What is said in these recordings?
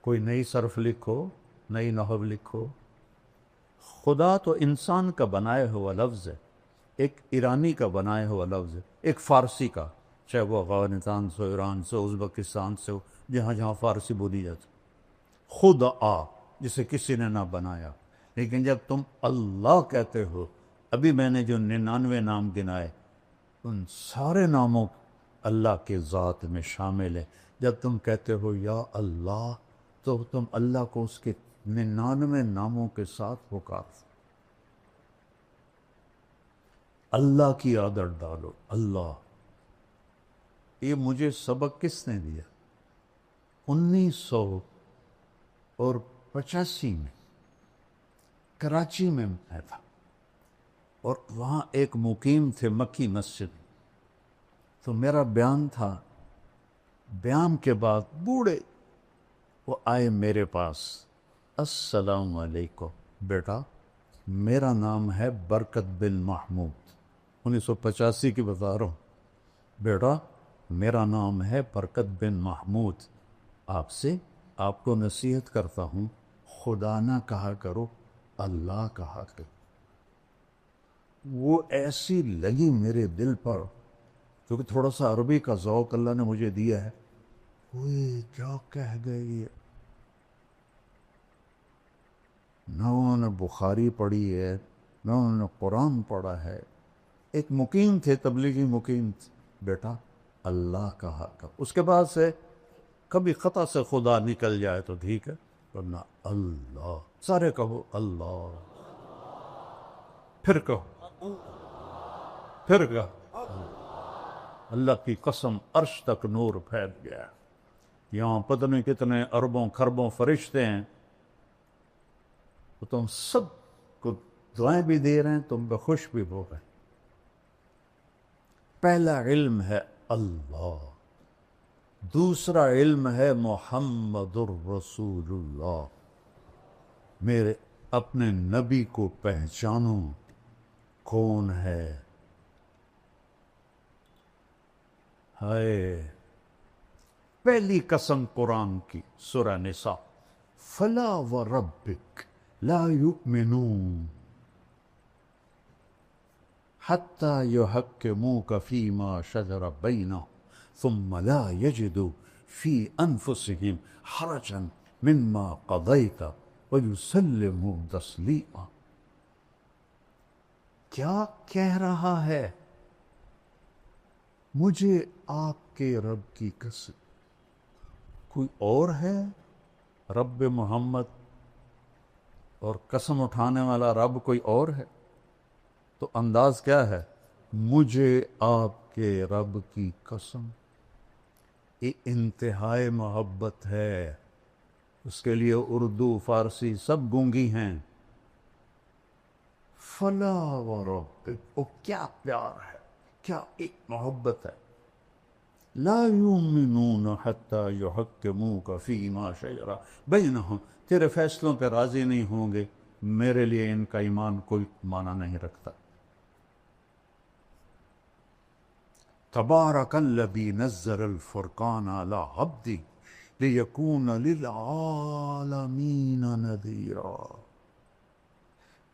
کوئی نئی صرف لکھو، نئی نحو لکھو. خدا تو انسان کا بنایا ہوا لفظ ہے، ایک ایرانی کا بنایا ہوا لفظ ہے، ایک فارسی کا، چاہے وہ افغانستان سے، ایران سے، ازبکستان سے ہو، جہاں جہاں فارسی بولی جاتی. خود جسے کسی نے نہ بنایا. لیکن جب تم اللہ کہتے ہو، ابھی میں نے جو 99 نام گنائے، ان سارے ناموں اللہ کے ذات میں شامل ہے. جب تم کہتے ہو یا اللہ، تو تم اللہ کو اس کے 99 ناموں کے ساتھ پکار. اللہ کی عادت ڈالو. اللہ. یہ مجھے سبق کس نے دیا؟ 1985 میں کراچی میں میں تھا، اور وہاں ایک مقیم تھے مکی مسجد. تو میرا بیان تھا، بیان کے بعد بوڑھے وہ آئے میرے پاس. السلام علیکم بیٹا، میرا نام ہے برکت بن محمود. 1985 کی بتا رہا ہوں. بیٹا میرا نام ہے برکت بن محمود، آپ کو نصیحت کرتا ہوں، خدا نہ کہا کرو، اللہ کہا کرو. وہ ایسی لگی میرے دل پر، کیونکہ تھوڑا سا عربی کا ذوق اللہ نے مجھے دیا ہے. وہ کیا کہہ گئی؟ نہ انہوں نے بخاری پڑھی ہے، نہ انہوں نے قرآن پڑھا ہے. ایک مقیم تھے، تبلیغی مقیم تھے. بیٹا اللہ کہا کر. اس کے بعد سے کبھی خطا سے خدا نکل جائے تو ٹھیک ہے، ورنہ اللہ. سارے کہو اللہ، پھر کہو، پھر کہو. اللہ کی قسم عرش تک نور پھیل گیا. یہاں پتہ نہیں کتنے اربوں خربوں فرشتے ہیں، تو تم سب کو دعائیں بھی دے رہے ہیں، تم پہ خوش بھی ہو رہے ہیں. پہلا علم ہے اللہ، دوسرا علم ہے محمد الرسول اللہ. میرے اپنے نبی کو پہچانو کون ہے. ہائے، پہلی قسم قرآن کی سورہ نساء، فلا وربک لا یؤمنون حتی یحکموک فیما شجر بینہم ثم لا یجدوا فی انفسہم حرجا مما قضیت ویسلموا تسلیما. کیا کہہ رہا ہے؟ مجھے آپ کے رب کی قسم، کوئی اور ہے رب محمد؟ اور قسم اٹھانے والا رب کوئی اور ہے؟ تو انداز کیا ہے؟ مجھے آپ کے رب کی قسم. یہ انتہائی محبت ہے. اس کے لیے اردو فارسی سب گونگی ہیں. فلا وربک، وہ کیا پیار ہے، کیا ایک محبت ہے. لا یؤمنون حتی یحکموک فیما شجر بینہم، تیرے فیصلوں پہ راضی نہیں ہوں گے، میرے لیے ان کا ایمان کوئی معنی نہیں رکھتا. تبارک الذی نزل الفرقان علی عبدہ لیکون للعالمین نذیرا.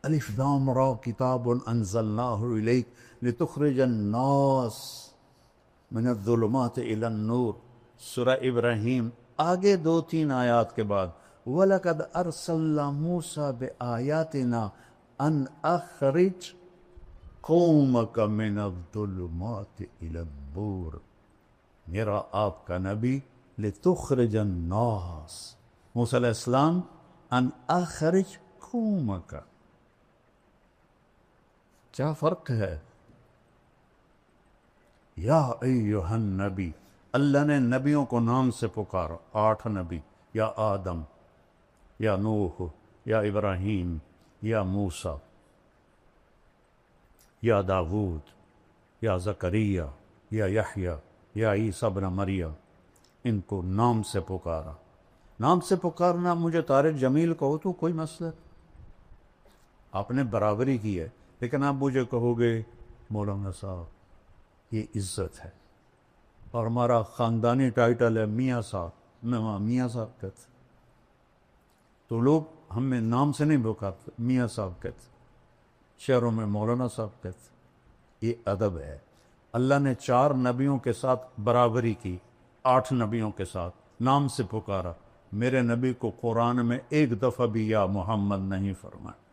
الف لام را کتاب انزلناہ الیک لتخرج الناس من الظلمات الی النور. سورہ ابراہیم آگے 2-3 آیات کے بعد، وَلَقَدْ أَرْسَلْنَا مُوسَىٰ بِآيَاتِنَا أَنْ أَخْرِجْ قَوْمَكَ مِنَ الظُّلُمَاتِ إِلَى النُّورِ. میرا آپ کا نبی لِتُخْرِجَ النَّاسَ، موسیٰ علیہ السلام، أَنْ أَخْرِجْ قَوْمَكَ. کیا فرق ہے؟ یا ایہا النبی، اللہ نے نبیوں کو نام سے پکارا. 8 نبی، یا آدم، یا نوح، یا ابراہیم، یا موسیٰ، یا داود، یا زکریا، یا یحییٰ، یا عیسیٰ ابن مریم. ان کو نام سے پکارا. نام سے پکارنا، مجھے طارق جمیل کہو تو کوئی مسئلہ، آپ نے برابری کی ہے. لیکن آپ مجھے کہو گے مولانا صاحب یہ عزت ہے، اور ہمارا خاندانی ٹائٹل ہے میاں صاحب، میں وہاں میاں صاحب کہتے. تو لوگ ہمیں نام سے نہیں پکارتے، میاں صاحب کہتے، شہروں میں مولانا صاحب کہتے۔ یہ ادب ہے۔ اللہ نے 4 نبیوں کے ساتھ برابری کی، 8 نبیوں کے ساتھ نام سے پکارا۔ میرے نبی کو قرآن میں ایک دفعہ بھی یا محمد نہیں فرمایا۔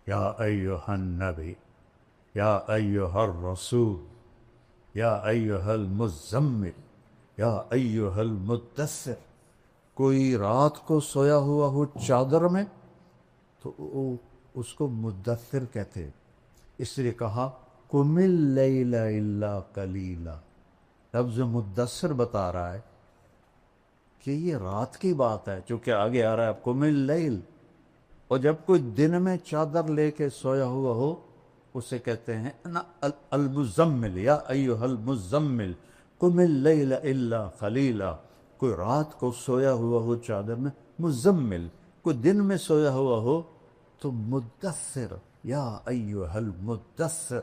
یا ایھا النبی، یا ایھا الرسول، یا ایھا المزمل، یا ایھا المدثر۔ کوئی رات کو سویا ہوا ہو چادر میں تو اس کو مدثر کہتے، اس لیے کہا قم اللیل الا قلیلا۔ لفظ مدثر بتا رہا ہے کہ یہ رات کی بات ہے، چونکہ آگے آ رہا ہے قم اللیل، اور جب کوئی دن میں چادر لے کے سویا ہوا ہو اسے کہتے ہیں المزمل، یا ایھا المزمل قم اللیل الا قلیلا۔ کوئی رات کو سویا ہوا ہو چادر میں مزمل، کوئی دن میں سویا ہوا ہو تو مدثر، یا ایھا المدثر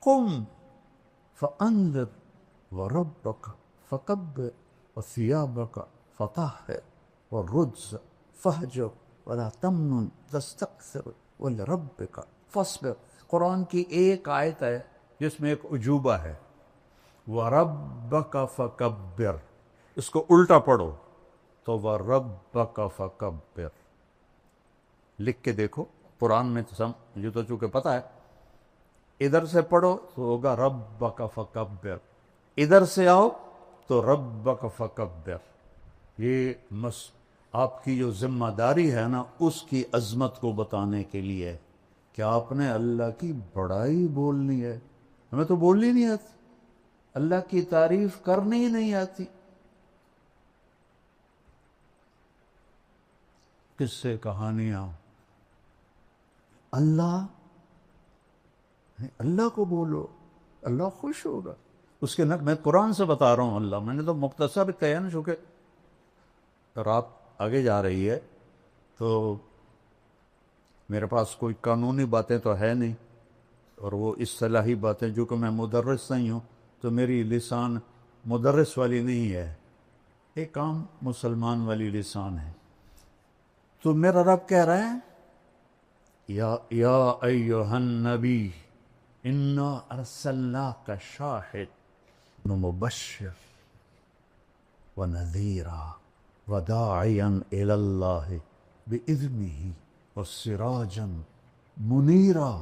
قم فانذر وربک فکبر وثیابک فطہر والرجز فہجر ولا تمنن تستکثر ولربک فاصبر۔ قرآن کی ایک آیت ہے جس میں ایک عجوبہ ہے، وَرَبَّكَ فَكَبِّرْ، اس کو الٹا پڑھو تو وَرَبَّكَ فَكَبِّرْ۔ لکھ کے دیکھو قرآن میں، مجھے تو چونکہ پتہ ہے، ادھر سے پڑھو تو ہوگا ربک فکبر، ادھر سے آؤ تو ربک فکبر۔ یہ آپ کی جو ذمہ داری ہے نا، اس کی عظمت کو بتانے کے لیے کہ آپ نے اللہ کی بڑائی بولنی ہے۔ ہمیں تو بولنی نہیں آتی، اللہ کی تعریف کرنی ہی نہیں آتی۔ قصے کہانیاں، اللہ کو بولو، اللہ خوش ہوگا۔ اس کے میں قرآن سے بتا رہا ہوں، اللہ میں نے تو مختصر کہا نا، چونکہ رات آگے جا رہی ہے تو میرے پاس کوئی قانونی باتیں تو ہے نہیں، اور وہ اصطلاحی باتیں، جو کہ میں مدرس نہیں ہوں تو میری لسان مدرس والی نہیں ہے، ایک عام مسلمان والی لسان ہے۔ تو میرا رب کہہ رہا ہے یا ایھا النبی انا ارسلناک شاہد ومبشر ونذیرا وداعیا الی اللہ باذنہ وسراجا منیرا۔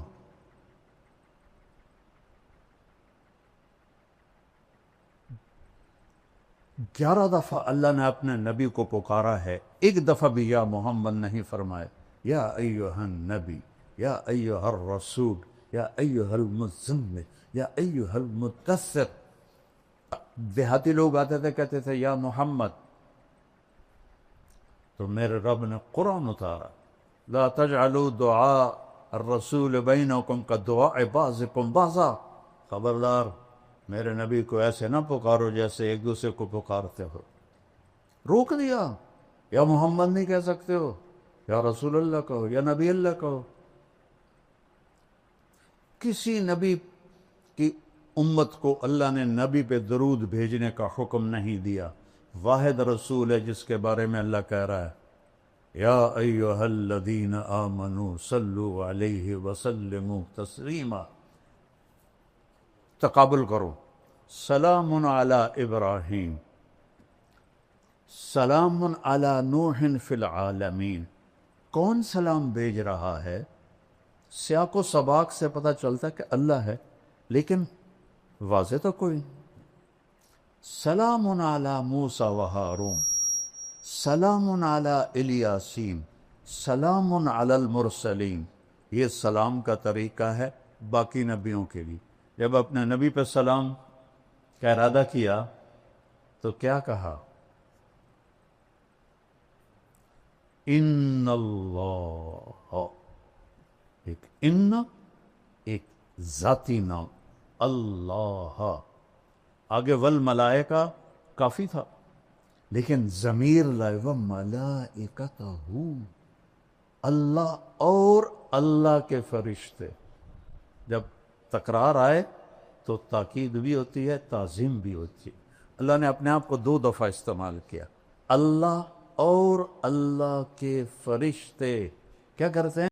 11 دفعہ اللہ نے اپنے نبی کو پکارا ہے، ایک دفعہ بھی یا محمد نہیں فرمائے۔ یا ایھا النبی، یا ایھا الرسول، یا ایھا المزمل، یا ایھا المدثر۔ دیہاتی لوگ آتے تھے کہتے تھے یا محمد، تو میرے رب نے قرآن اتارا، لا تجعلوا دعاء الرسول بینکم کدعاء بعضکم بعضا۔ خبردار، میرے نبی کو ایسے نہ پکارو جیسے ایک دوسرے کو پکارتے ہو۔ روک دیا، یا محمد نہیں کہہ سکتے ہو، یا رسول اللہ کہو، یا نبی اللہ کہو۔ کسی نبی کی امت کو اللہ نے نبی پہ درود بھیجنے کا حکم نہیں دیا۔ واحد رسول ہے جس کے بارے میں اللہ کہہ رہا ہے یا ایھا الذین آمنوا صلوا علیہ وسلموا تسلیما۔ تقابل کرو، سلام علی ابراہیم، سلام علی نوح فی العالمین۔ کون سلام بھیج رہا ہے؟ سیاق و سباق سے پتہ چلتا ہے کہ اللہ ہے، لیکن واضح تو کوئی نہیں۔ سلام علی موسیٰ و ہارون، سلام علی الیاسین، سلام علی المرسلین۔ یہ سلام کا طریقہ ہے باقی نبیوں کے لیے۔ جب اپنے نبی پہ سلام کا ارادہ کیا تو کیا کہا؟ ان اللہ، ایک ان، ایک ذاتی نام اللہ، آگے والملائکہ کافی تھا، لیکن ضمیر لائے وملائکتہ، اللہ اور اللہ کے فرشتے۔ جب تکرار آئے تو تاکید بھی ہوتی ہے، تعظیم بھی ہوتی ہے۔ اللہ نے اپنے آپ کو 2 دفعہ استعمال کیا، اللہ اور اللہ کے فرشتے کیا کرتے ہیں؟